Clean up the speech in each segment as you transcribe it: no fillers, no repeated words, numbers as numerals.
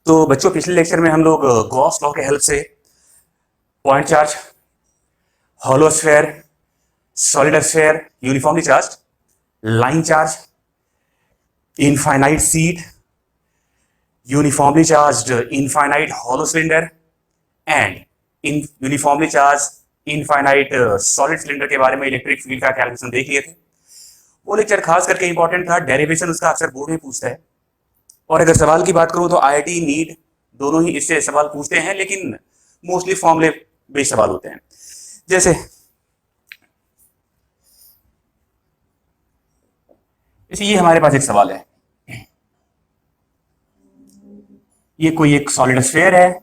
तो बच्चों, पिछले लेक्चर में हम लोग गॉस लॉ के हेल्प से point charge, hollow sphere, solid sphere, uniformly charge, line charge, infinite seed, uniformly charge infinite hollow cylinder and in uniformly charge infinite solid cylinder के बारे में इलेक्ट्रिक फील्ड का कैलकुलेशन देख लिए थे। वो लेक्चर खास करके इंपॉर्टेंट था, डेरिवेशन उसका अक्सर बोर्ड में पूछता है। और अगर सवाल की बात करूं तो आईआईटी, नीट दोनों ही इससे सवाल पूछते हैं, लेकिन मोस्टली फॉर्मूले बेस्ड सवाल होते हैं। जैसे ये हमारे पास एक सवाल है, ये कोई एक सॉलिड स्फीयर है।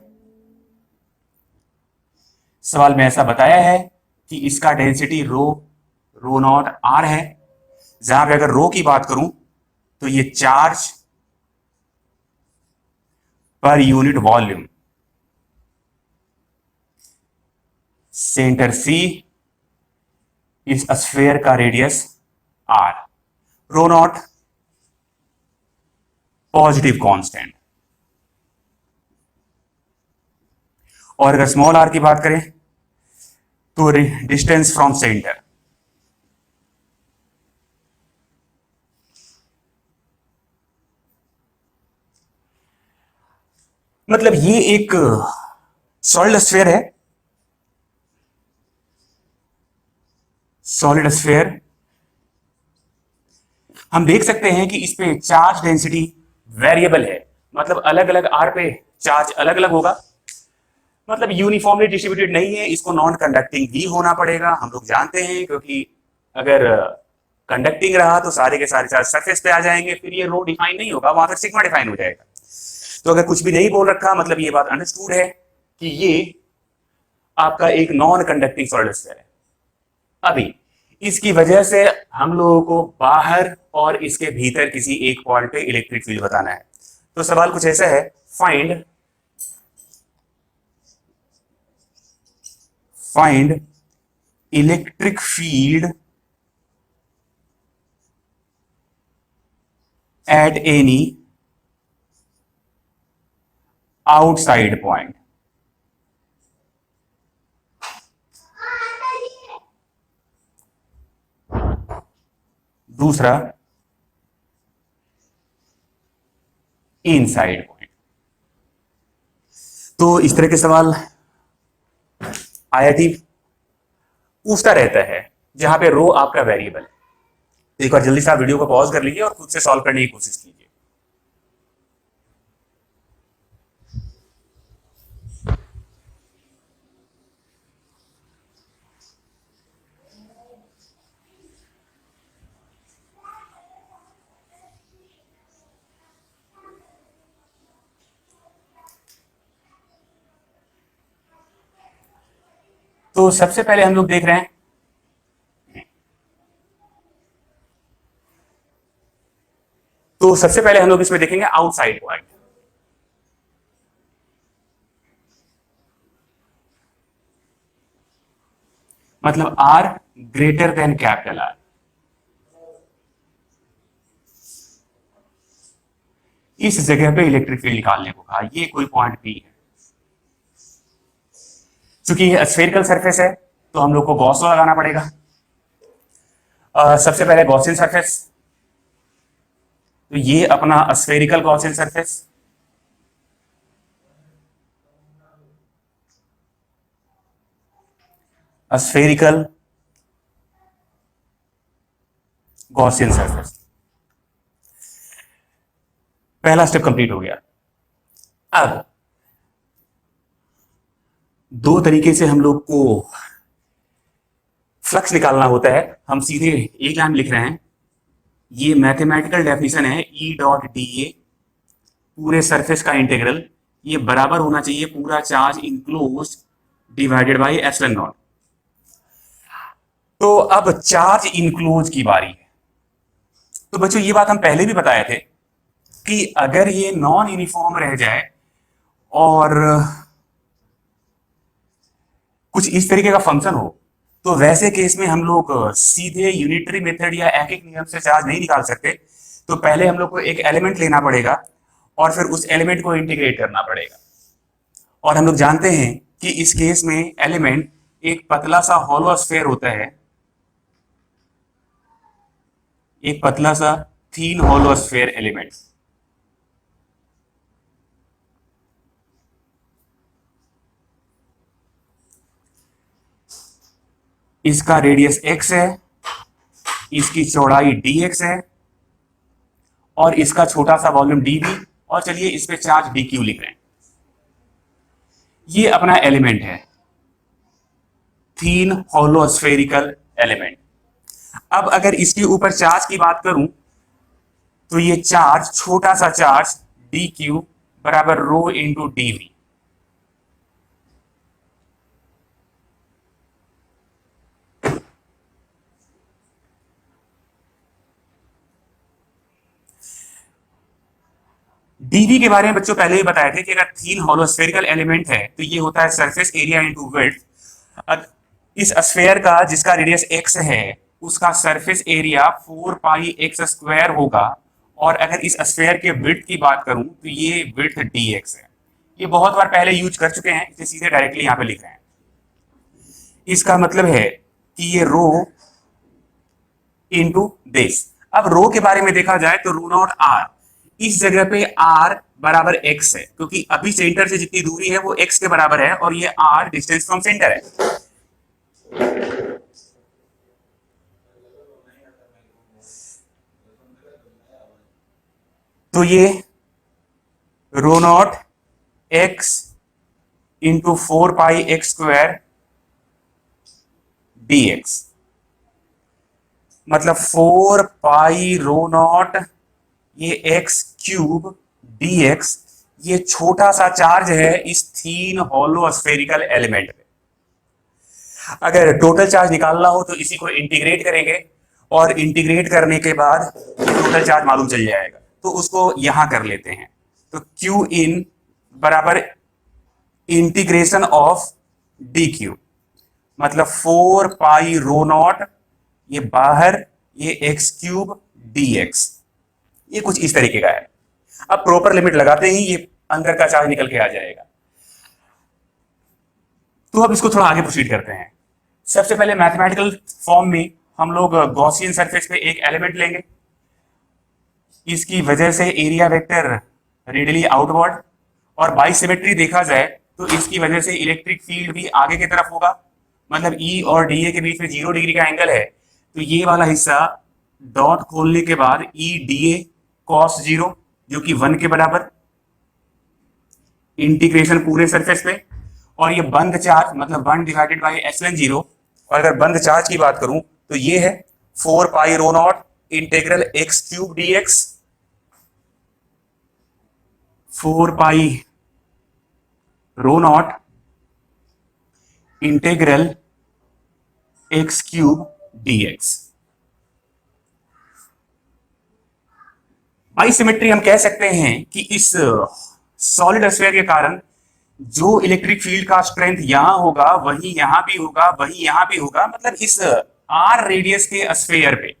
सवाल में ऐसा बताया है कि इसका डेंसिटी रो नॉट आर है, जहां पे अगर रो की बात करूं तो ये charge per unit volume, centre C, इस स्फीयर का radius R, rho naught positive constant. और अगर स्मॉल आर की बात करें तो डिस्टेंस फ्रॉम सेंटर, मतलब ये एक सॉलिड स्फीयर है। सॉलिड स्फीयर हम देख सकते हैं कि इस पे चार्ज डेंसिटी वेरिएबल है, मतलब अलग अलग आर पे चार्ज अलग अलग होगा, मतलब यूनिफॉर्मली डिस्ट्रीब्यूटेड नहीं है। इसको नॉन कंडक्टिंग ही होना पड़ेगा, हम लोग जानते हैं, क्योंकि अगर कंडक्टिंग रहा तो सारे के सारे चार्ज सरफेस पे आ जाएंगे, फिर ये रो डिफाइन नहीं होगा, वहां तक सिग्मा डिफाइन हो जाएगा। तो अगर कुछ भी नहीं बोल रखा, मतलब ये बात अंडरस्टूड है कि ये आपका एक नॉन कंडक्टिंग सॉलिड स्फीयर है। अभी इसकी वजह से हम लोगों को बाहर और इसके भीतर किसी एक पॉइंट पे इलेक्ट्रिक फील्ड बताना है। तो सवाल कुछ ऐसा है, find electric field at any outside point. दूसरा, इनसाइड पॉइंट। तो इस तरह के सवाल आईआईटी पूछता रहता है, जहां पे रो आपका वेरिएबल है। एक बार जल्दी से आप वीडियो को पॉज कर लीजिए और खुद से सॉल्व करने की कोशिश कीजिए। तो सबसे पहले हम लोग देख रहे हैं इसमें देखेंगे आउटसाइड पॉइंट। मतलब R greater than capital R. इस जगह पे इलेक्ट्रिक फील्ड निकालने को कहा, ये कोई पॉइंट बी है। चूंकि ये स्फेरिकल सरफेस है तो हम लोग को गॉस लॉ लगाना पड़ेगा। सबसे पहले गॉसियन सरफेस, तो ये अपना spherical Gaussian surface, spherical Gaussian surface. पहला स्टेप कंप्लीट हो गया। अब दो तरीके से हम लोग को फ्लक्स निकालना होता है। हम सीधे एक लाइन लिख रहे हैं, ये मैथमेटिकल डेफिनेशन है, ई डॉट डी ए पूरे सरफेस का इंटीग्रल, ये बराबर होना चाहिए पूरा charge enclose divided by epsilon not. तो अब चार्ज इनक्लोज की बारी है। तो बच्चों, ये बात हम पहले भी बताए थे कि अगर ये नॉन यूनिफॉर्म रह जाए और कुछ इस तरीके का फंक्शन हो, तो वैसे केस में हम लोग सीधे यूनिटरी मेथड या एक एक नियम से चार्ज नहीं निकाल सकते। तो पहले हम लोग को एक एलिमेंट लेना पड़ेगा और फिर उस एलिमेंट को इंटीग्रेट करना पड़ेगा। और हम लोग जानते हैं कि इस केस में एलिमेंट एक पतला सा हॉलो स्फीयर होता है, एक पतला सा थीन हॉलो स्फीयर एलिमेंट। इसका रेडियस x है, इसकी चौड़ाई dx है और इसका छोटा सा वॉल्यूम dv, और चलिए इस पे चार्ज dq लिख रहे हैं। ये अपना एलिमेंट है, थीन हॉलो स्फेरिकल एलिमेंट। अब अगर इसके ऊपर चार्ज की बात करूं तो ये चार्ज, छोटा सा चार्ज dq बराबर रो इंटू dv। डीवी के बारे में बच्चों पहले ही बताए थे कि अगर थीन हॉलो स्फेरिकल एलिमेंट है तो ये होता है सरफेस एरिया इनटू विड्थ। इस स्फेयर का जिसका रेडियस x है उसका सरफेस एरिया 4 पाई x स्क्वायर होगा, और अगर इस स्फेयर के विड्थ की बात करूं तो ये विड्थ dx है। ये बहुत बार पहले यूज कर चुके हैं, इसे सीधे डायरेक्टली यहां पे लिख रहे हैं। इसका मतलब है कि ये रो इंटू दिस। अब रो के बारे में देखा जाए तो रो नॉट आर, इस जगह पे r बराबर x है क्योंकि अभी सेंटर से जितनी दूरी है वो x के बराबर है, और ये r डिस्टेंस फ्रॉम सेंटर है। तो ये rho naught x into 4 pi x square dx, मतलब 4 पाई रो नॉट ये x क्यूब dx। ये छोटा सा चार्ज है इस थीन हॉलो स्फेरिकल एलिमेंट में। अगर टोटल चार्ज निकालना हो तो इसी को इंटीग्रेट करेंगे, और इंटीग्रेट करने के बाद टोटल चार्ज मालूम चल जाएगा, तो उसको यहां कर लेते हैं। तो Q इन बराबर इंटीग्रेशन ऑफ डी क्यू, मतलब 4 पाई रो नॉट ये बाहर, ये x क्यूब dx। ये कुछ इस तरीके का है। अब प्रॉपर लिमिट लगाते ही ये अंदर का चार्ज निकल के आ जाएगा। तो अब इसको थोड़ा आगे प्रोसीड करते हैं। सबसे पहले मैथमेटिकल फॉर्म में हम लोग गॉसियन सरफेस पे एक एलिमेंट लेंगे, इसकी वजह से एरिया वेक्टर रेडियली आउटवर्ड, और बाई सिमेट्री देखा जाए तो इसकी वजह से इलेक्ट्रिक फील्ड भी आगे की तरफ होगा, मतलब E और DA के बीच में 0 डिग्री का एंगल है, तो ये वाला हिस्सा डॉट खोलने के बाद E DA cos 0 जो कि 1 के बराबर, इंटीग्रेशन पूरे सरफेस पे, और ये बंद चार्ज मतलब 1 डिवाइडेड बाई एप्सिलॉन 0। और अगर बंद चार्ज की बात करूं तो ये है 4 pi rho naught integral x cube dx, 4 pi rho naught integral x cube dx। By symmetry हम कह सकते हैं कि इस सॉलिड स्फीयर के कारण जो इलेक्ट्रिक फील्ड का स्ट्रेंथ यहां होगा वही यहां भी होगा, वही यहां भी होगा, मतलब इस आर रेडियस के स्फीयर पे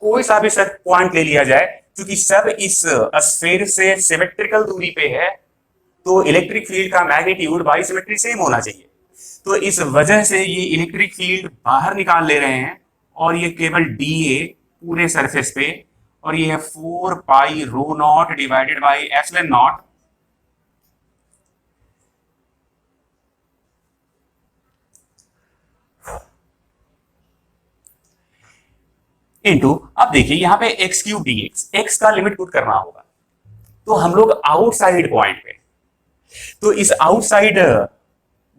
कोई सा भी सब पॉइंट ले लिया जाए, क्योंकि सब इस स्फीयर से सिमेट्रिकल दूरी पे है, तो इलेक्ट्रिक फील्ड का मैग्नीट्यूड बाई सिमेट्री सेम होना चाहिए। तो इस वजह से ये इलेक्ट्रिक फील्ड बाहर निकाल ले रहे हैं, और ये केवल DA पूरे सरफेस पे, और ये है 4 pi rho naught divided by epsilon naught into, अब देखिए यहां पे x क्यूब dx, x का लिमिट पुट करना होगा, तो हम लोग आउटसाइड पॉइंट पे, तो इस आउटसाइड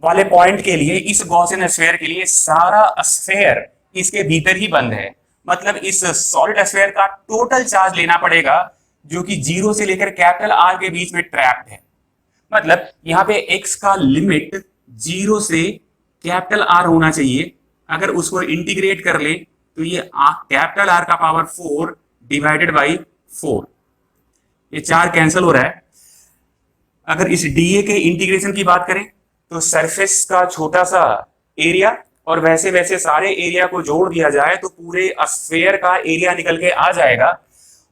वाले पॉइंट के लिए, इस गॉसियन स्फीयर के लिए सारा स्फीयर इसके भीतर ही बंद है, मतलब इस सॉलिड स्फीयर का टोटल चार्ज लेना पड़ेगा जो कि 0 से लेकर कैपिटल R के बीच में ट्रैप्ड है। मतलब यहां पे x का लिमिट 0 से कैपिटल R होना चाहिए, अगर उसको इंटीग्रेट कर ले तो ये कैपिटल R का पावर 4 डिवाइडेड बाई 4, ये 4 कैंसिल हो रहा है। अगर इस DA के इंटीग्रेशन की बात करें तो सरफेस का छोटा सा एरिया और वैसे वैसे सारे एरिया को जोड़ दिया जाए तो पूरे स्फीयर का एरिया निकल के आ जाएगा,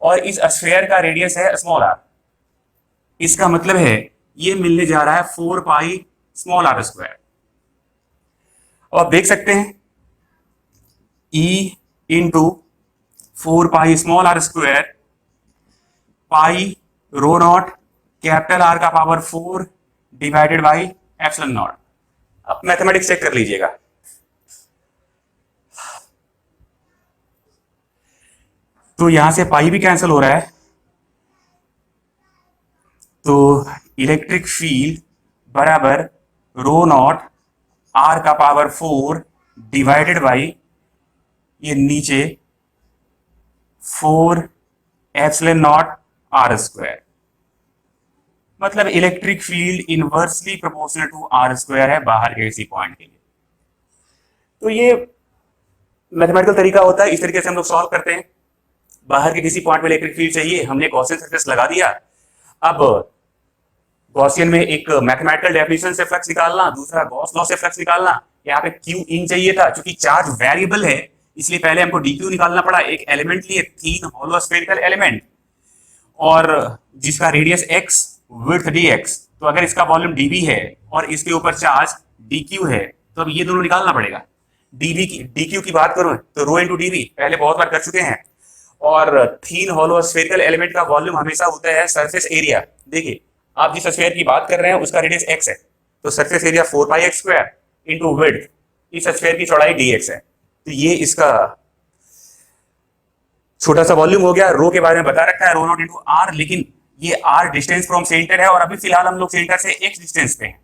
और इस स्फीयर का रेडियस है स्मॉल r। इसका मतलब है ये मिलने जा रहा है 4 पाई स्मॉल आर स्क्वायर। और आप देख सकते हैं E into 4 pi small r square pi rho naught capital r का power 4 divided by epsilon naught. अब मैथमेटिक्स चेक कर लीजिएगा। तो यहां से पाई भी कैंसिल हो रहा है, तो इलेक्ट्रिक फील्ड बराबर रो नॉट आर का पावर 4 डिवाइडेड बाई ये नीचे 4 एप्सिलॉन नॉट आर स्क्वायर। मतलब electric field inversely proportional to R square है बाहर के किसी पॉइंट के लिए। तो ये मैथमेटिकल तरीका होता है, इस तरीके से हम लोग सॉल्व करते हैं। बाहर के किसी पॉइंट में इलेक्ट्रिक फील्ड चाहिए, हमने गॉसियन सरफेस लगा दिया। अब गॉसियन में एक मैथमेटिकल डेफिनेशन से फ्लक्स निकालना, दूसरा गॉस लॉ से फ्लक्स निकालना। यहाँ पे क्यू इन चाहिए था, क्योंकि चार्ज वेरिएबल है इसलिए पहले हमको डी क्यू निकालना पड़ा। एक एलिमेंट लिए थीन होलो स्फेरिकल एलिमेंट और जिसका radius x width D x. तो अगर इसका वॉल्यूम डीबी है और इसके ऊपर चार्ज डी क्यू है तो अब ये दोनों निकालना पड़ेगा। डीबी की डी क्यू की बात करूं तो रो इंटू डीबी पहले बहुत बार कर चुके हैं। और थीन होलो स्फेरिकल एलिमेंट का वॉल्यूम हमेशा होता है सरफेस एरिया। देखिए आप जिस स्फेयर की बात कर रहे हैं उसका रेडियस एक्स है, तो surface area 4 pi x square into width, इस स्फेयर की चौड़ाई डी एक्स है। तो ये इसका छोटा सा वॉल्यूम हो गया। रो के बारे में बता रखा है रो नॉट इंटू आर, लेकिन ये आर डिस्टेंस फ्रॉम सेंटर है और अभी फिलहाल हम लोग सेंटर से एक्स डिस्टेंस पे हैं,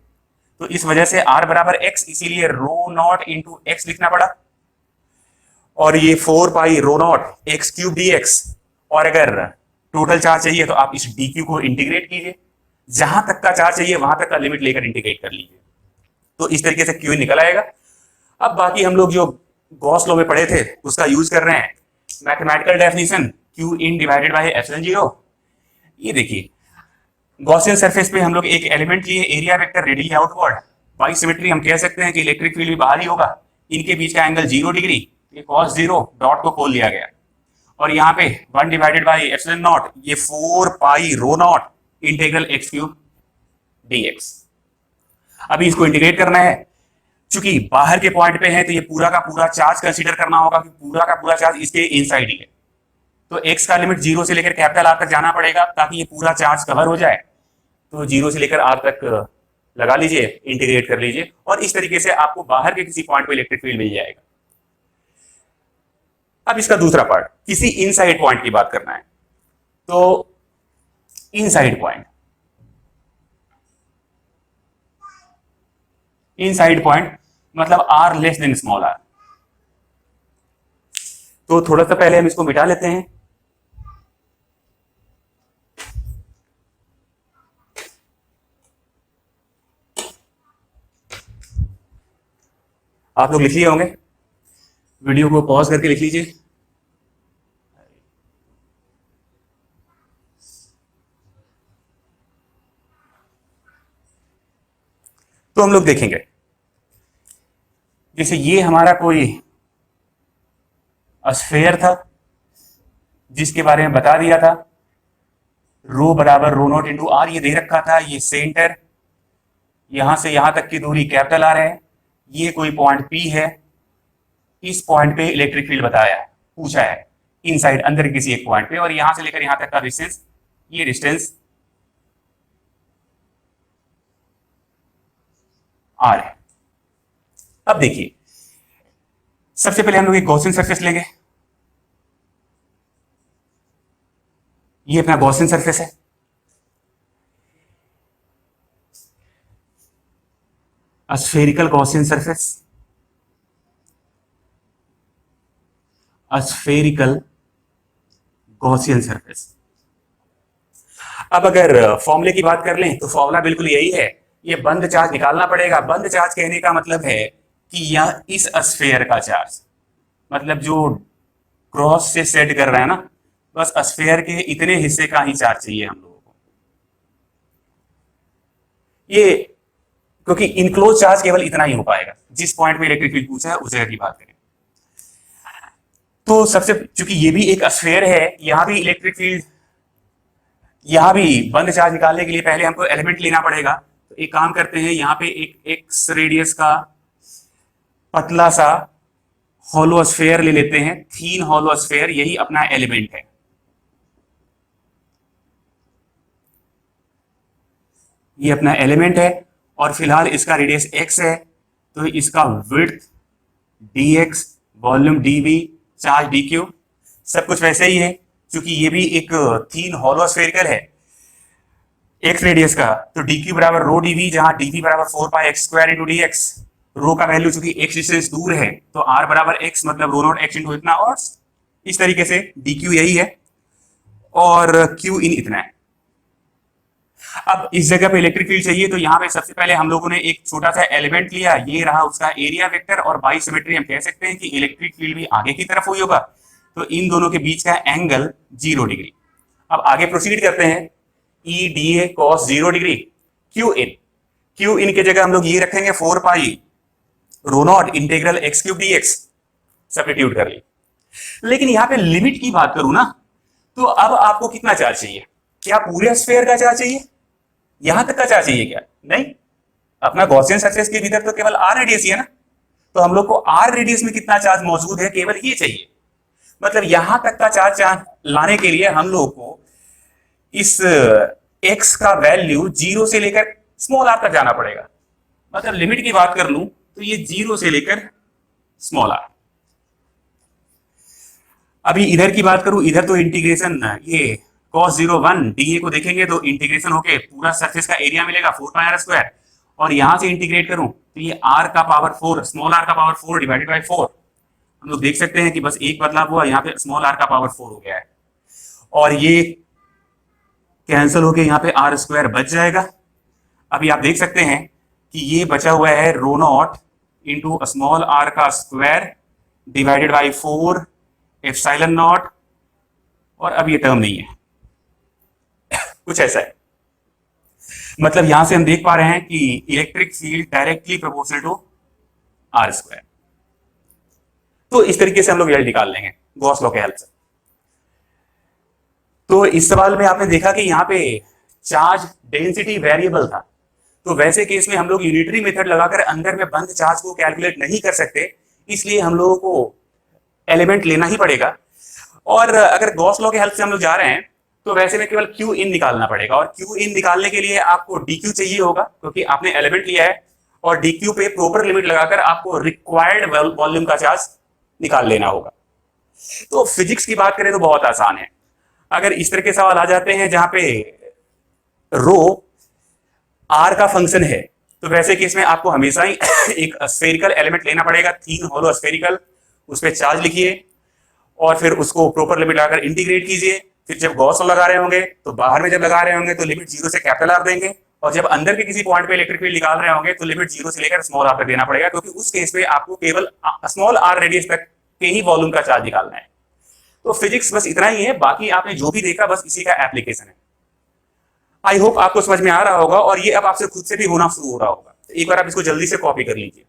तो इस वजह से आर बराबर एक्स, इसीलिए रो नॉट इंटू एक्स लिखना पड़ा। और ये 4 pi rho naught x cube d x. और अगर टोटल चार्ज चाहिए तो आप इस डी क्यू को इंटीग्रेट कीजिए, जहां तक का चार्ज चाहिए वहां तक का लिमिट लेकर इंटीग्रेट कर लीजिए, तो इस तरीके से क्यू निकल आएगा। अब बाकी हम लोग जो गॉस लॉ में पढ़े थे उसका यूज कर रहे हैं। Mathematical definition Q in divided by epsilon zero. ये देखिए गॉसियन सरफेस पे हम लोग एक एलिमेंट लिए, area vector radially outward, by symmetry हम कह सकते हैं कि इलेक्ट्रिक फील्ड भी बाहर ही होगा। इनके बीच का एंगल 0 डिग्री, ये cos 0, डॉट को खोल लिया गया। और यहाँ पे 1 डिवाइडेड बाई एप्सिलॉन नॉट, ये 4 pi rho naught integral x cube dx. अभी इसको इंटीग्रेट करना है, चूंकि बाहर के पॉइंट पे है तो ये पूरा का पूरा चार्ज कंसीडर करना होगा कि पूरा का पूरा चार्ज इसके इनसाइड ही है। तो x का लिमिट 0 से लेकर कैपिटल आर तक जाना पड़ेगा ताकि ये पूरा चार्ज कवर हो जाए। तो 0 से लेकर आर तक लगा लीजिए, इंटीग्रेट कर लीजिए, और इस तरीके से आपको बाहर के किसी पॉइंट पे इलेक्ट्रिक फील्ड मिल जाएगा। अब इसका दूसरा पार्ट, किसी इनसाइड पॉइंट की बात करना है। तो इनसाइड पॉइंट, इनसाइड पॉइंट मतलब R less than small R. तो थोड़ा सा पहले हम इसको मिटा लेते हैं। आप लोग लिख लिए होंगे, वीडियो को पॉज करके लिख लीजिए। तो हम लोग देखेंगे जैसे ये हमारा कोई स्फेयर था जिसके बारे में बता दिया था, रो बराबर रो नॉट इंटू आर, ये दे रखा था। ये सेंटर, यहां से यहां तक की दूरी कैपिटल आर है। ये कोई पॉइंट पी है, इस पॉइंट पे इलेक्ट्रिक फील्ड बताया है, पूछा है इनसाइड अंदर किसी एक पॉइंट पे, और यहां से लेकर यहां तक का डिस्टेंस, ये डिस्टेंस आर है। अब देखिए सबसे पहले हम लोग एक गॉसियन सरफेस लेंगे। ये अपना गॉसियन सरफेस है। Spherical Gaussian surface, spherical Gaussian surface. अब अगर फॉर्मूले की बात कर लें तो फॉर्मूला बिल्कुल यही है, ये बंद चार्ज निकालना पड़ेगा। बंद चार्ज कहने का मतलब है कि यह इस स्फेयर का चार्ज, मतलब जो क्रॉस से सेट कर रहे हैं ना, बस स्फेयर के इतने हिस्से का ही चार्ज चाहिए हम लोगों को। ये क्योंकि इनक्लोज चार्ज केवल इतना ही हो पाएगा, जिस पॉइंट में इलेक्ट्रिक फील्ड पूछा है उस जगह की बात करें। तो सबसे, चूंकि ये भी एक स्फेयर है, यहां भी इलेक्ट्रिक फील्ड, यहां भी बंद चार्ज निकालने के लिए पहले हमको एलिमेंट लेना पड़ेगा। तो एक काम करते हैं, यहां पे एक एक्स रेडियस का पतला सा हॉलो स्फीयर ले लेते हैं, थीन हॉलो स्फीयर, यही अपना एलिमेंट है। ये अपना एलिमेंट है और फिलहाल इसका रेडियस एक्स है, तो इसका width dx, volume dv, charge dq, सब कुछ वैसे ही है। क्योंकि ये भी एक थीन हॉलो स्फेरिकल है एक्स रेडियस का, तो dq बराबर रो dv, जहां dv बराबर 4πx² इंटू dx। रो का वैल्यू चूंकि x डिस्टेंस दूर है तो r बराबर x, मतलब रो नॉट x इंटू इतना, और इस तरीके से dq यही है और q इन इतना है। अब इस जगह पे इलेक्ट्रिक फील्ड चाहिए, तो यहाँ पे सबसे पहले हम लोगों ने एक छोटा सा एलिमेंट लिया, ये रहा उसका एरिया वेक्टर, और बाई सिमेट्री हम कह सकते हैं कि इलेक्ट्रिक फील्ड भी आगे की तरफ हुई होगा, तो इन दोनों के बीच का एंगल 0 डिग्री। अब आगे प्रोसीड करते हैं, E D A cos 0 degree, Q इन के जगह हम लोग ये रखेंगे 4 pi rho naught integral x cube d x, substitute कर ली। लेकिन यहाँ पे लिमिट की बात करूं ना, तो अब आपको कितना चार्ज चाहिए? क्या पूरे स्फीयर का चार्ज चाहिए? यहां तक का चार्ज चाहिए क्या? नहीं, अपना गॉसियन सरफेस के भीतर तो केवल आर रेडियस ही है ना, तो हम लोग को आर रेडियस में कितना चार्ज मौजूद है, केवल ये चाहिए। मतलब यहां तक का चार्ज लाने के लिए हम लोग को इस x का वैल्यू 0 से लेकर स्मॉल r तक जाना पड़ेगा। मतलब लिमिट की बात कर लूं तो ये 0 से लेकर स्मॉल r। अभी इधर की बात करूं, इधर तो इंटीग्रेशन, ये cos 0 1 dA को देखेंगे तो इंटीग्रेशन होके पूरा सरफेस का एरिया मिलेगा 4πr², और यहां से इंटीग्रेट करूं तो ये r का पावर 4, स्मॉल r का पावर 4 डिवाइडेड बाय 4। हम लोग देख सकते हैं कि बस एक बदलाव हुआ, यहाँ पे स्मॉल r का पावर 4 हो गया है, और ये कैंसिल होके यहाँ पे r² बच जाएगा। अभी आप देख सकते हैं कि ये बचा हुआ है रो नॉट इंटू स्मॉल r का square divided by 4 epsilon not, और अब ये टर्म नहीं है, कुछ ऐसा है। मतलब यहां से हम देख पा रहे हैं कि electric field directly proportional to r²। तो इस तरीके से हम लोग रिजल्ट निकाल लेंगे गॉस लॉ के हेल्प से। तो इस सवाल में आपने देखा कि यहाँ पे चार्ज डेंसिटी वेरिएबल था, तो वैसे केस में हम लोग यूनिटरी मेथड लगाकर अंदर में बंद चार्ज को कैलकुलेट नहीं कर सकते, इसलिए हम लोगों को एलिमेंट लेना ही पड़ेगा। और अगर गॉस लॉ के हेल्प से हम लोग जा रहे हैं तो वैसे में केवल क्यू इन निकालना पड़ेगा, और क्यू इन निकालने के लिए आपको डी क्यू चाहिए होगा, क्योंकि आपने एलिमेंट लिया है, और डी क्यू पे प्रॉपर लिमिट लगाकर आपको रिक्वायर्ड वॉल्यूम का चार्ज निकाल लेना होगा। तो फिजिक्स की बात करें तो बहुत आसान है। अगर इस तरह के सवाल आ जाते हैं जहां पे रो आर का फंक्शन है, तो वैसे केस में आपको हमेशा ही एक स्फेरिकल एलिमेंट लेना पड़ेगा, थीन हॉलो स्फेरिकल, उस पर चार्ज लिखिए और फिर उसको प्रॉपर लिमिट लगाकर इंटीग्रेट कीजिए। फिर जब गॉस लॉ लगा रहे होंगे तो बाहर में जब लगा रहे होंगे तो लिमिट 0 से कैपिटल आर देंगे, और जब अंदर के किसी पॉइंट पे इलेक्ट्रिक फील्ड निकाल रहे होंगे तो लिमिट 0 से लेकर स्मॉल आर तक देना पड़ेगा, क्योंकि उस केस में आपको केवल स्मॉल आर रेडियस तक के ही वॉल्यूम का चार्ज निकालना है। तो फिजिक्स बस इतना ही है, बाकी आपने जो भी देखा बस इसी का एप्लीकेशन है। आई होप आपको समझ में आ रहा होगा, और ये अब आपसे खुद से भी होना शुरू हो रहा होगा। एक बार आप इसको जल्दी से कॉपी कर लीजिए।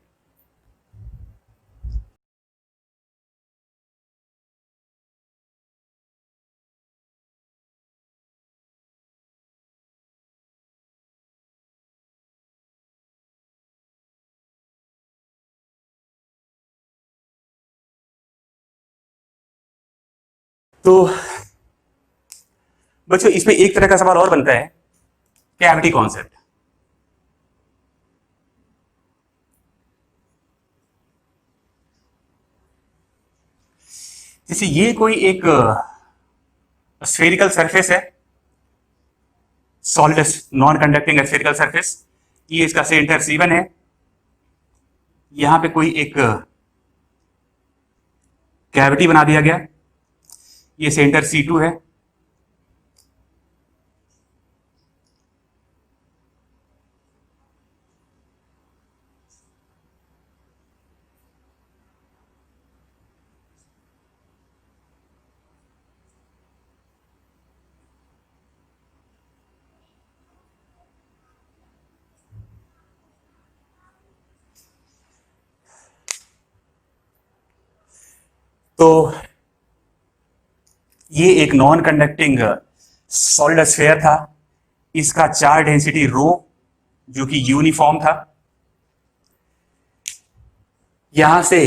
तो बच्चों इसमें एक तरह का सवाल और बनता है, कैविटी कॉन्सेप्ट। जैसे ये कोई एक स्फेरिकल सरफेस है, solid non conducting spherical surface, ये इसका सेंटर C1 है, यहां पे कोई एक कैविटी बना दिया गया, ये सेंटर C2 है, तो ये एक नॉन कंडक्टिंग सॉलिड स्फीयर था, इसका चार्ज डेंसिटी रो जो कि यूनिफॉर्म था। यहां से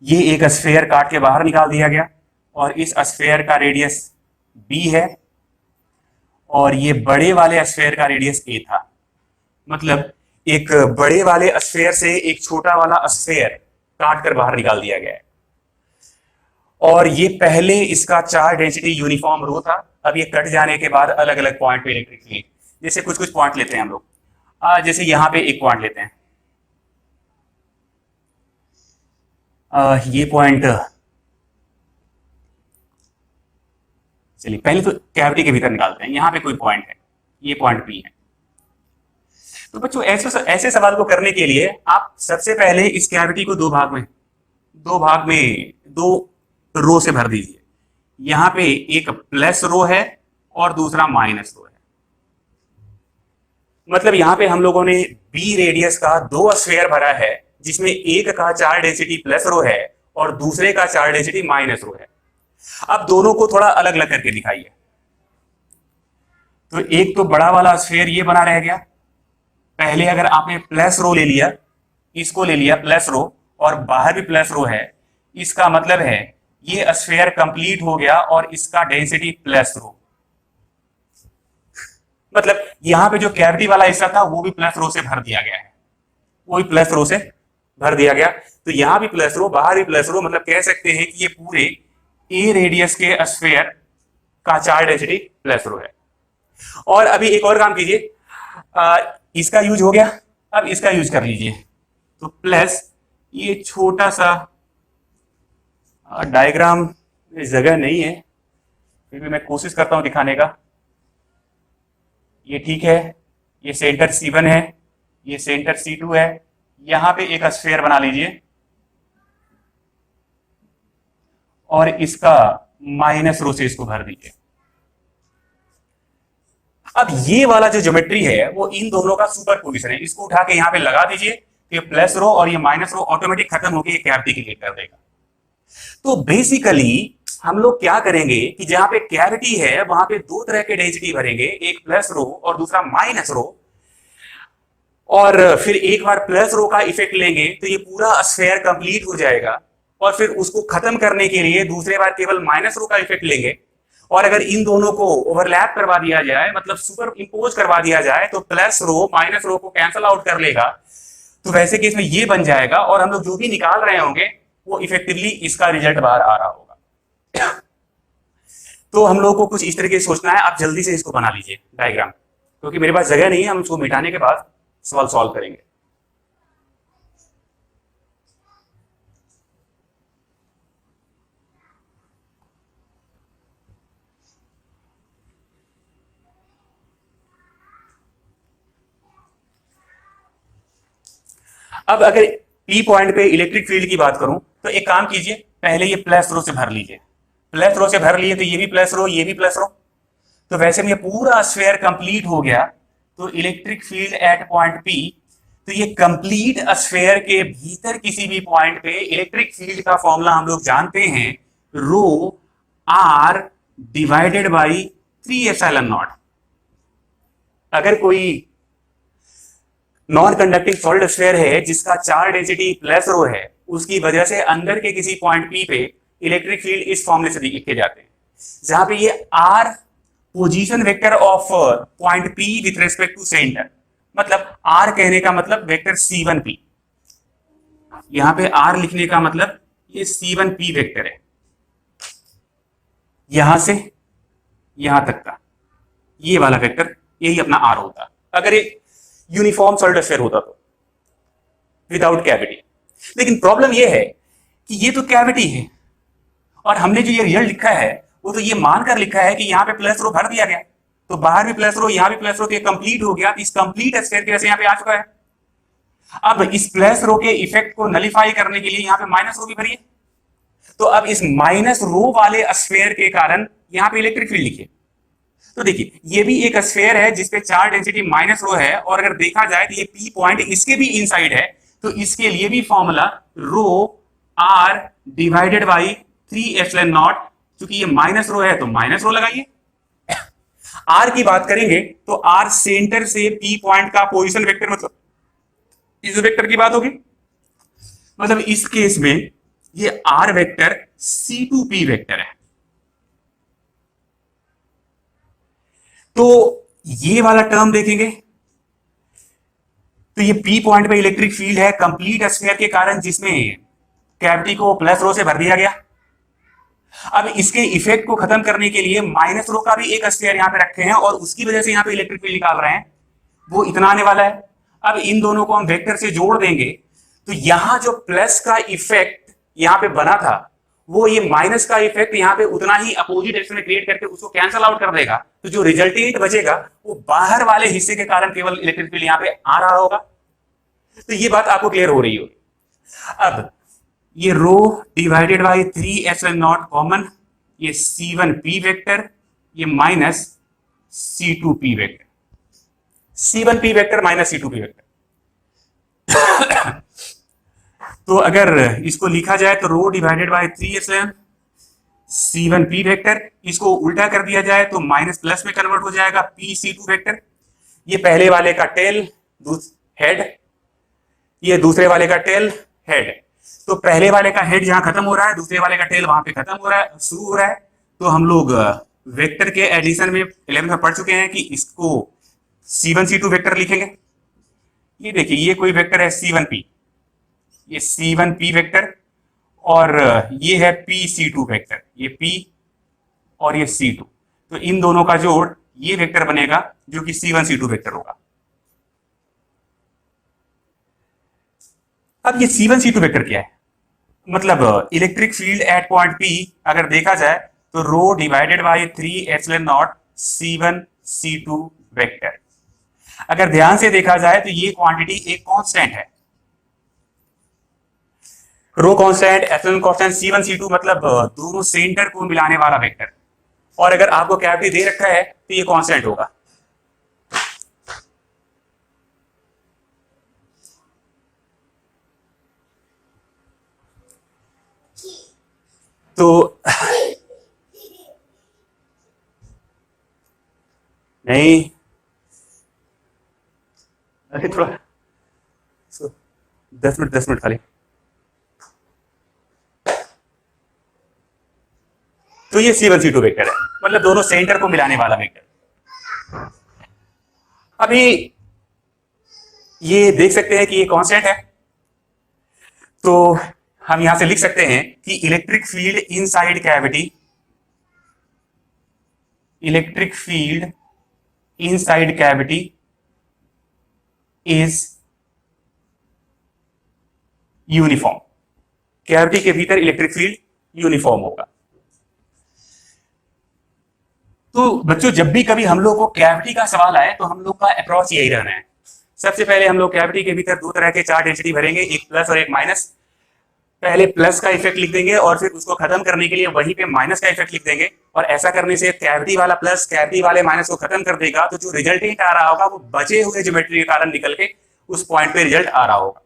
ये एक स्फीयर काट के बाहर निकाल दिया गया और इस स्फीयर का रेडियस b है और ये बड़े वाले स्फीयर का रेडियस a था। मतलब एक बड़े वाले स्फीयर से एक छोटा वाला स्फीयर काट कर बाहर निकाल दिया गया है और ये पहले इसका चार्ज डेंसिटी यूनिफॉर्म रो था। अब ये कट जाने के बाद अलग अलग पॉइंट पे इलेक्ट्रिक फील्ड, जैसे कुछ कुछ पॉइंट लेते हैं हम लोग, जैसे यहां पे एक पॉइंट लेते हैं, ये पॉइंट, चलिए पहले तो कैविटी के भीतर निकालते हैं। यहां पे कोई पॉइंट है, ये पॉइंट पी है। तो बच्चों ऐसे सवाल को करने के लिए आप सबसे पहले इस कैविटी को दो भाग में दो रो से भर दीजिए। यहां पे एक प्लस रो है और दूसरा माइनस रो है। मतलब यहां पे हम लोगों ने बी रेडियस का दो स्फीयर भरा है जिसमें एक का चार्ज डेंसिटी प्लस रो है और दूसरे का चार्ज डेंसिटी माइनस रो है। अब दोनों को थोड़ा अलग अलग करके दिखाइए। तो एक तो बड़ा वाला स्फीयर ये बना रह गया। पहले अगर आपने प्लस रो ले लिया, इसको ले लिया प्लस रो और बाहर भी प्लस रो है, इसका मतलब है ये स्फीयर कंप्लीट हो गया और इसका डेंसिटी प्लस रो। मतलब यहां पे जो कैविटी वाला हिस्सा था वो भी प्लस रो से भर दिया गया है, वो भी प्लस रो से भर दिया गया। तो यहां भी प्लस रो, बाहर भी प्लस रो, मतलब कह सकते हैं कि ये पूरे ए रेडियस के स्फीयर का चार्ज डेंसिटी प्लस रो है। और अभी एक और काम कीजिए, इसका यूज हो गया, अब इसका यूज कर लीजिए। तो प्लस ये छोटा सा डायग्राम जगह नहीं है, फिर भी मैं कोशिश करता हूं दिखाने का। ये ठीक है, ये सेंटर C1 है, ये सेंटर C2 है। यहां पे एक स्फीयर बना लीजिए और इसका माइनस रो से इसको भर दीजिए। अब ये वाला जो ज्योमेट्री है वो इन दोनों का सुपरपोजिशन है, इसको उठा के यहां पे लगा दीजिए। ये प्लस रो और ये माइनस रो ऑटोमेटिक खत्म होकर ये कैविटी क्रिएट कर देगा। तो बेसिकली हम लोग क्या करेंगे कि जहां पे कैविटी है वहां पे दो तरह के डेंसिटी भरेंगे, एक प्लस रो और दूसरा माइनस रो। और फिर एक बार प्लस रो का इफेक्ट लेंगे तो ये पूरा स्फीयर कंप्लीट हो जाएगा और फिर उसको खत्म करने के लिए दूसरे बार केवल माइनस रो का इफेक्ट लेंगे। और अगर इन दोनों को ओवरलैप करवा दिया जाए, मतलब सुपर इंपोज करवा दिया जाए, तो प्लस रो माइनस रो को कैंसल आउट कर लेगा। तो वैसे केस में ये बन जाएगा और हम लोग जो भी निकाल रहे होंगे वो इफेक्टिवली इसका रिजल्ट बाहर आ रहा होगा। तो हम लोग को कुछ इस तरीके से सोचना है। आप जल्दी से इसको बना लीजिए डायग्राम, क्योंकि मेरे पास जगह नहीं है, हम इसको मिटाने के बाद सवाल सॉल्व करेंगे। अब अगर P पॉइंट पे इलेक्ट्रिक फील्ड की बात करूं तो एक काम कीजिए, पहले ये प्लस रो से भर लीजिए। प्लस रो से भर लिए तो ये भी प्लस रो, ये भी प्लस रो। तो वैसे में ये पूरा स्फीयर कंप्लीट हो गया। तो electric field at point P, तो ये कंप्लीट स्फीयर के भीतर किसी भी पॉइंट पे इलेक्ट्रिक फील्ड का फॉर्मूला हम लोग जानते हैं, रो R divided by 3 epsilon not. अगर कोई नॉन कंडक्टिंग सॉलिड स्फीयर है जिसका चार्ज डेंसिटी प्लस रो है, उसकी वजह से अंदर के किसी पॉइंट P पे इलेक्ट्रिक फील्ड इस फॉर्मूले से लिखे जाते हैं, जहां पे ये R position vector of point P with respect to centre. मतलब R कहने का मतलब वेक्टर C1P, यहां पे R लिखने का मतलब ये C1P वेक्टर है, यहां से यहां तक का ये वाला वेक्टर, यही अपना R होता अगर ये यूनिफॉर्म सॉलिड स्फीयर होता तो, विदाउट कैविटी। लेकिन प्रॉब्लम ये है कि ये तो कैविटी है और हमने जो ये रिजल्ट लिखा है वो तो ये मानकर लिखा है कि यहाँ पे प्लस रो भर दिया गया, तो बाहर भी प्लस रो यहाँ भी प्लस रो, तो ये कंप्लीट हो गया। इस कंप्लीट स्फीयर की वजह से यहाँ पे आ चुका है। अब इस प्लस रो के इफेक्ट को नलिफाई करने के लिए यहाँ पे माइनस रो भी भरिए। तो अब इस माइनस रो वाले स्फीयर के कारण यहाँ पे इलेक्ट्रिक फील्ड लिखिए। तो देखिए ये भी एक स्फीयर है जिसपे चार्ज डेंसिटी माइनस रो है, और अगर देखा जाए तो ये P पॉइंट इसके भी इनसाइड है, तो इसके लिए भी formula rho R divided by 3 epsilon naught क्योंकि ये माइनस रो है तो माइनस रो लगाइए। आर की बात करेंगे तो आर सेंटर से पी पॉइंट का पोजीशन वेक्टर, मतलब इस वेक्टर की बात होगी। मतलब इस केस में ये आर वेक्टर C2P वेक्टर है। तो ये वाला टर्म देखेंगे तो ये पी पॉइंट पे इलेक्ट्रिक फील्ड है कंप्लीट स्फीयर के कारण, जिसमें कैविटी को प्लस रो से भर दिया गया। अब इसके इफेक्ट को खत्म करने के लिए माइनस रो का भी एक स्फीयर यहां पे रखे हैं और उसकी वजह से यहां पे इलेक्ट्रिक फील्ड निकाल रहे हैं, वो इतना आने वाला है। अब इन दोनों को हम वेक्टर से जोड़ देंगे तो यहां जो प्लस का इफेक्ट यहां पे बना था वो ये माइनस का इफेक्ट यहां पे उतना ही अपोजिट डायरेक्शन में क्रिएट करके उसको कैंसल आउट कर देगा। तो जो रिजल्टेंट बचेगा वो बाहर वाले हिस्से के कारण केवल इलेक्ट्रिक फील्ड यहां पे आ रहा होगा। तो ये बात आपको क्लियर हो रही होगी। अब ये रो डिवाइडेड बाई 3 कॉमन, ये C1P वेक्टर, ये minus C2P vector, C1P vector minus C2P vector. तो अगर इसको लिखा जाए तो रो डिवाइडेड बाई 3 C1P वेक्टर, इसको उल्टा कर दिया जाए तो माइनस प्लस में कन्वर्ट हो जाएगा PC2 वेक्टर। ये पहले वाले का टेल हेड, ये दूसरे वाले का टेल हेड। तो पहले वाले का हेड जहां खत्म हो रहा है दूसरे वाले का टेल वहां पे खत्म हो रहा है, शुरू हो रहा है। तो हम लोग वेक्टर के एडिशन में 11 में पढ़ चुके हैं कि इसको C1C2 वेक्टर लिखेंगे। ये देखिए ये कोई वेक्टर है C1P, ये C1P वेक्टर, और ये है PC2 वेक्टर, ये P और ये C2। तो इन दोनों का जोड़ ये वेक्टर बनेगा जो कि C1C2 वेक्टर होगा। अब ये C1C2 वेक्टर क्या है? मतलब electric field at point P अगर देखा जाए तो रो डिवाइडेड बाई 3 C1C2 वेक्टर। अगर ध्यान से देखा जाए तो ये क्वांटिटी एक कांस्टेंट है, रो कांस्टेंट, एप्सिलॉन कांस्टेंट, C1C2 मतलब दोनों सेंटर को मिलाने वाला वेक्टर। और अगर आपको कैविटी दे रखा है तो ये कांस्टेंट होगा। तो नहीं, अरे थोड़ा 10 मिनट खाली। तो ये C1C2 वेक्टर है, मतलब दोनों सेंटर को मिलाने वाला वेक्टर। अभी ये देख सकते हैं कि ये कांस्टेंट है, तो हम यहां से लिख सकते हैं कि electric field inside cavity, electric field inside cavity is uniform. Cavity के भीतर इलेक्ट्रिक फील्ड यूनिफॉर्म होगा। तो बच्चों जब भी कभी हम लोग को कैविटी का सवाल आए तो हम लोग का अप्रोच यही रहना है। सबसे पहले हम लोग कैविटी के भीतर दो तरह के चार्ज डेंसिटी भरेंगे, एक प्लस और एक माइनस। पहले प्लस का इफेक्ट लिख देंगे और फिर उसको खत्म करने के लिए वहीं पे माइनस का इफेक्ट लिख देंगे, और ऐसा करने से कैविटी वाला प्लस कैविटी वाले माइनस को खत्म कर देगा। तो जो रिजल्टेंट आ रहा होगा वो बचे हुए ज्योमेट्री के कारण निकल के उस पॉइंट पे रिजल्ट आ रहा होगा।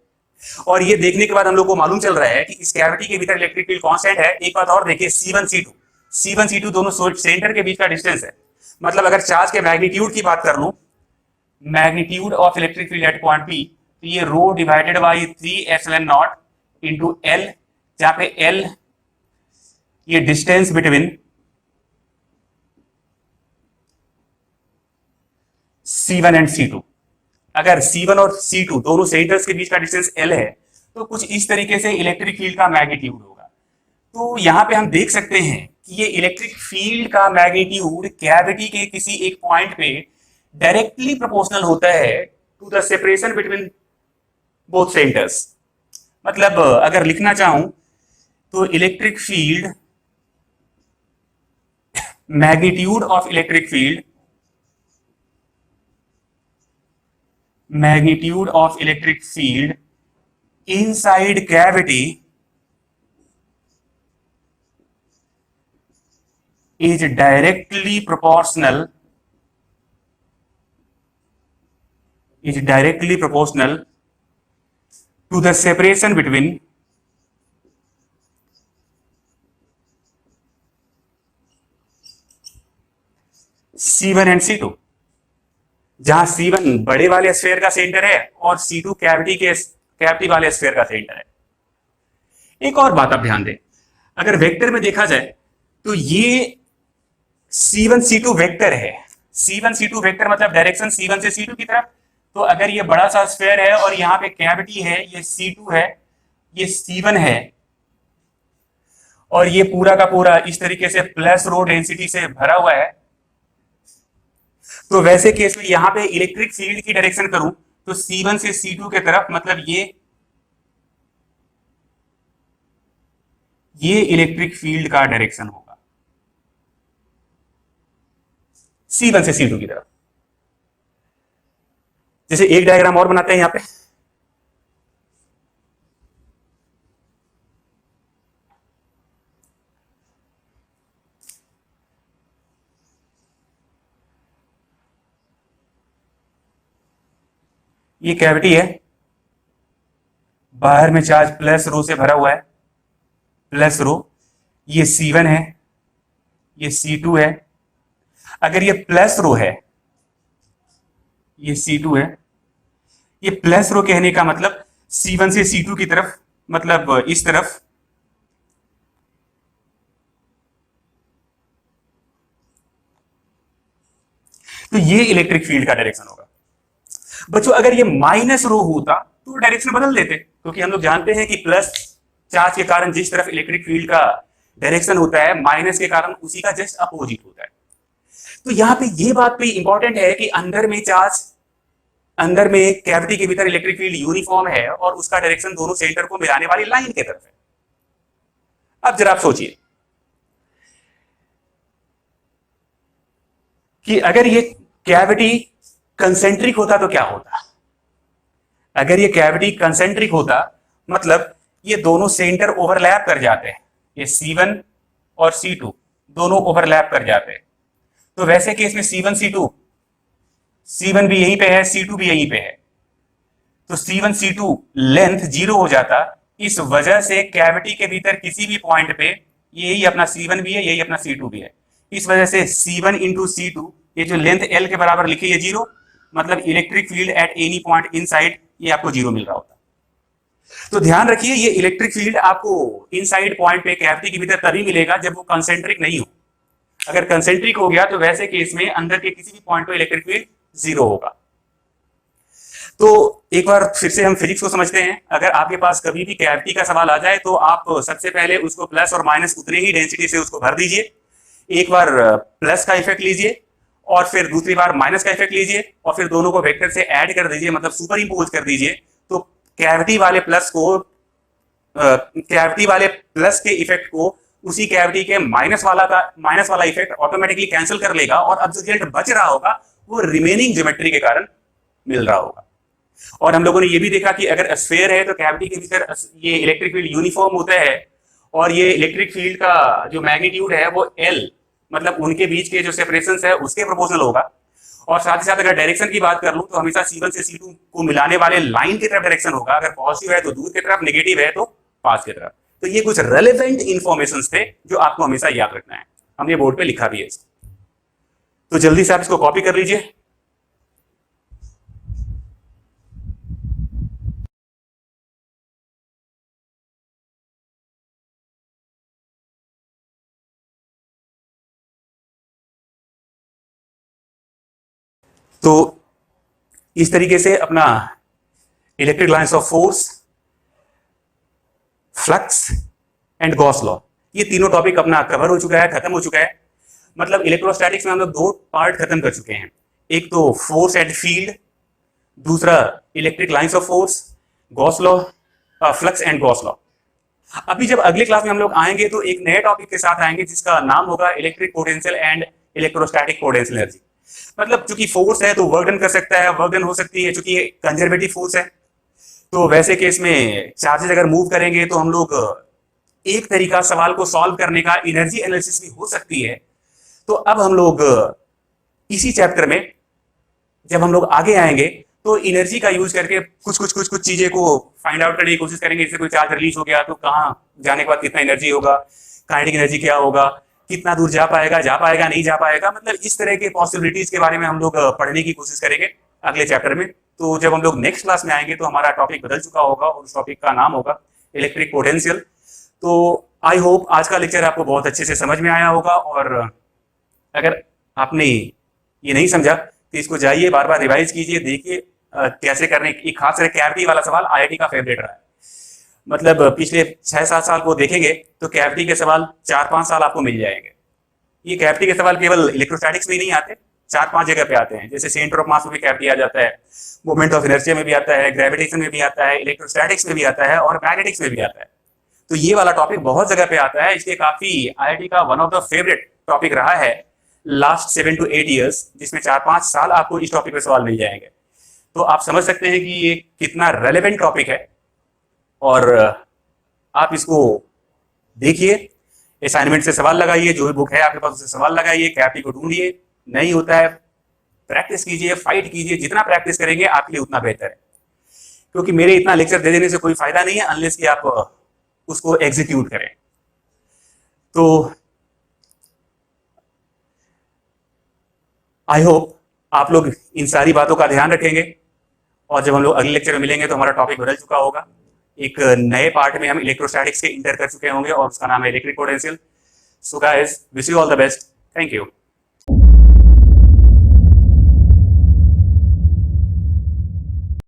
और ये देखने के बाद हम लोग को मालूम चल रहा है कि इस कैविटी के भीतर इलेक्ट्रिक फील्ड कांस्टेंट है। एक बात और देखिए, C1C2 दोनों सेंटर के बीच का डिस्टेंस है। मतलब अगर चार्ज के मैग्नीट्यूड की बात कर लूं, magnitude of electric field at point P, तो ये रो डिवाइडेड बाई 3 इंटू L, जहां पे L ये distance between C1 and C2। अगर C1 और C2 दोनों सेंटर्स के बीच का डिस्टेंस L है तो कुछ इस तरीके से इलेक्ट्रिक फील्ड का मैग्नीट्यूड होगा। तो यहां पे हम देख सकते हैं कि ये इलेक्ट्रिक फील्ड का मैग्नीट्यूड कैविटी के किसी एक पॉइंट पे डायरेक्टली प्रोपोर्शनल होता है to the separation between both centres. मतलब अगर लिखना चाहूं तो electric field, magnitude of electric field, magnitude of electric field inside cavity is directly proportional to the separation between C1 and C2, जहां C1 बड़े वाले स्फीयर का सेंटर है और C2 कैविटी वाले स्फीयर का सेंटर है। एक और बात आप ध्यान दें, अगर वेक्टर में देखा जाए तो ये C1 C2 वेक्टर है। C1 C2 वेक्टर मतलब डायरेक्शन C1 से C2 की तरफ। तो अगर ये बड़ा सा स्फीयर है और यहाँ पे कैविटी है, ये C2 है, ये C1 है, और ये पूरा का पूरा इस तरीके से प्लस रो डेंसिटी से भरा हुआ है, तो वैसे केस में यहां पे इलेक्ट्रिक फील्ड की डायरेक्शन करूं तो C1 से C2 के तरफ, मतलब ये इलेक्ट्रिक फील्ड का डायरेक्शन होगा C1 से C2 की तरफ। जैसे एक डायग्राम और बनाते हैं यहां पे। ये कैविटी है, बाहर में चार्ज प्लस रो से भरा हुआ है, प्लस रो। ये C1 है, ये C2 है। अगर ये प्लस रो है, ये C2 है, ये प्लस रो कहने का मतलब C1 से C2 की तरफ, मतलब इस तरफ, तो ये इलेक्ट्रिक फील्ड का डायरेक्शन होगा। बच्चों अगर ये माइनस रो होता तो डायरेक्शन बदल देते, क्योंकि हम लोग जानते हैं कि प्लस चार्ज के कारण जिस तरफ इलेक्ट्रिक फील्ड का डायरेक्शन होता है, माइनस के कारण उसी का जस्ट अपोजिट होता है। तो यहां पे ये बात भी इंपॉर्टेंट है कि अंदर में कैविटी के भीतर इलेक्ट्रिक फील्ड यूनिफॉर्म है और उसका डायरेक्शन दोनों सेंटर को मिलाने वाली लाइन की तरफ है। अब जरा आप सोचिए कि अगर ये कैविटी कंसेंट्रिक होता तो क्या होता। अगर ये कैविटी कंसेंट्रिक होता मतलब ये दोनों सेंटर ओवरलैप कर जाते हैं, ये C1 और C2 दोनों ओवरलैप कर जाते हैं। तो वैसे केस में C1 C2, C1 भी यहीं पे है, C2 भी यहीं पे है, तो C1 C2 लेंथ 0 हो जाता। इस वजह से कैविटी के भीतर किसी भी पॉइंट पे यही अपना C1 भी है, यही अपना C2 भी है। इस वजह से C1 इंटू C2, ये जो लेंथ L के बराबर लिखी है 0, मतलब electric field at any point inside ये आपको 0 मिल रहा होता। तो ध्यान रखिए, ये इलेक्ट्रिक फील्ड आपको इनसाइड पॉइंट पे कैविटी के भीतर तभी मिलेगा जब वो कंसेंट्रिक नहीं हो। अगर कंसेंट्रिक हो गया तो वैसे केस में अंदर के किसी भी पॉइंट पे इलेक्ट्रिक फील्ड 0 होगा। तो एक बार फिर से हम फिजिक्स को समझते हैं। अगर आपके पास कभी भी कैविटी का सवाल आ जाए तो आप सबसे पहले उसको प्लस और माइनस उतने ही डेंसिटी से उसको भर दीजिए। एक बार प्लस का इफेक्ट लीजिए और फिर दूसरी बार माइनस का इफेक्ट लीजिए और फिर दोनों को वेक्टर से ऐड कर दीजिए, मतलब सुपर इंपोज कर दीजिए। तो कैविटी वाले प्लस के इफेक्ट को उसी कैविटी के माइनस वाला इफेक्ट ऑटोमेटिकली कैंसिल कर लेगा और अब जो रिजल्ट बच रहा होगा वो रिमेनिंग ज्योमेट्री के कारण मिल रहा होगा। और हम लोगों ने ये भी देखा कि अगर स्फीयर है तो कैविटी के भीतर ये इलेक्ट्रिक फील्ड यूनिफॉर्म होता है और ये इलेक्ट्रिक फील्ड का जो मैग्नीट्यूड है वो L, मतलब उनके बीच के जो सेपरेशन है उसके प्रोपोर्शनल होगा। और साथ ही साथ अगर डायरेक्शन की बात कर लूं तो हमेशा C1 से C2 को मिलाने वाले लाइन की तरफ डायरेक्शन होगा। अगर पॉजिटिव है तो दूर की तरफ, नेगेटिव है तो पास की तरफ। तो ये कुछ रेलेवेंट इंफॉर्मेशन थे जो आपको हमेशा याद रखना है। हमने बोर्ड पे लिखा भी है इसको, तो जल्दी से आप इसको कॉपी कर लीजिए। तो इस तरीके से अपना electric lines of force, flux and Gauss law, ये तीनों टॉपिक अपना कवर हो चुका है, खत्म हो चुका है। मतलब इलेक्ट्रोस्टैटिक्स में हम लोग 2 पार्ट खत्म कर चुके हैं। एक तो फोर्स एंड फील्ड, दूसरा electric lines of force, Gauss law, flux and Gauss law. अभी जब अगले क्लास में हम लोग आएंगे तो एक नए टॉपिक के साथ आएंगे जिसका नाम होगा electric potential and electrostatic potential energy. मतलब चूंकि फोर्स है तो वर्क डन कर सकता है, वर्क डन हो सकती है, चूंकि कंजर्वेटिव फोर्स है। तो वैसे केस में चार्जेस अगर मूव करेंगे तो हम लोग एक तरीका सवाल को सॉल्व करने का एनर्जी एनालिसिस भी हो सकती है। तो अब हम लोग इसी चैप्टर में जब हम लोग आगे आएंगे तो एनर्जी का यूज करके कुछ चीजें को फाइंड आउट करने की कोशिश करेंगे। जैसे कोई चार्ज रिलीज हो गया तो कहाँ जाने के बाद कितना एनर्जी होगा, काइनेटिक एनर्जी क्या होगा, कितना दूर जा पाएगा नहीं जा पाएगा, मतलब इस तरह के पॉसिबिलिटीज के बारे में हम लोग पढ़ने की कोशिश करेंगे अगले चैप्टर में। तो जब हम लोग नेक्स्ट क्लास में आएंगे तो हमारा टॉपिक बदल चुका होगा और उस टॉपिक का नाम होगा इलेक्ट्रिक पोटेंशियल। तो आई होप आज का लेक्चर आपको बहुत अच्छे से समझ में आया होगा, और अगर आपने ये नहीं समझा तो इसको जाइए बार बार रिवाइज कीजिए, देखिए कैसे करने। एक खास तरह कैविटी वाला सवाल आईआईटी का फेवरेट रहा है, मतलब पिछले 6-7 साल को देखेंगे तो कैविटी के सवाल 4-5 साल आपको मिल जाएंगे। ये कैविटी के सवाल केवल इलेक्ट्रोस्टैटिक्स में ही नहीं आते, 4-5 जगह पे आते हैं। जैसे सेंटर ऑफ मास में भी कैविटी आ जाता है, मोमेंट ऑफ इनर्शिया में भी आता है, ग्रेविटेशन में भी आता है, इलेक्ट्रोस्टैटिक्स में भी आता है और मैग्नेटिक्स में भी आता है। तो ये वाला टॉपिक बहुत जगह पे आता है, इसलिए काफी आईआईटी का one of the favourite topic रहा है लास्ट 7 to 8 ईयर्स, जिसमें 4-5 साल आपको इस टॉपिक पे सवाल मिल जाएंगे। तो आप समझ सकते हैं कि ये कितना रेलेवेंट टॉपिक है, और आप इसको देखिए, असाइनमेंट से सवाल लगाइए, जो भी बुक है आपके पास उससे सवाल लगाइए, कैविटी को ढूंढिए। नहीं होता है प्रैक्टिस कीजिए, फाइट कीजिए, जितना प्रैक्टिस करेंगे आपके लिए उतना बेहतर है, क्योंकि मेरे इतना लेक्चर दे देने से कोई फायदा नहीं है अनलेस कि आप उसको एग्जीक्यूट करें। तो आई होप आप लोग इन सारी बातों का ध्यान रखेंगे, और जब हम लोग अगले लेक्चर में मिलेंगे तो हमारा टॉपिक बदल चुका होगा। एक नए पार्ट में हम इलेक्ट्रोस्टैटिक्स के इंटर कर चुके होंगे और उसका नाम है electric potential. So guys, wish you all the best. Thank you.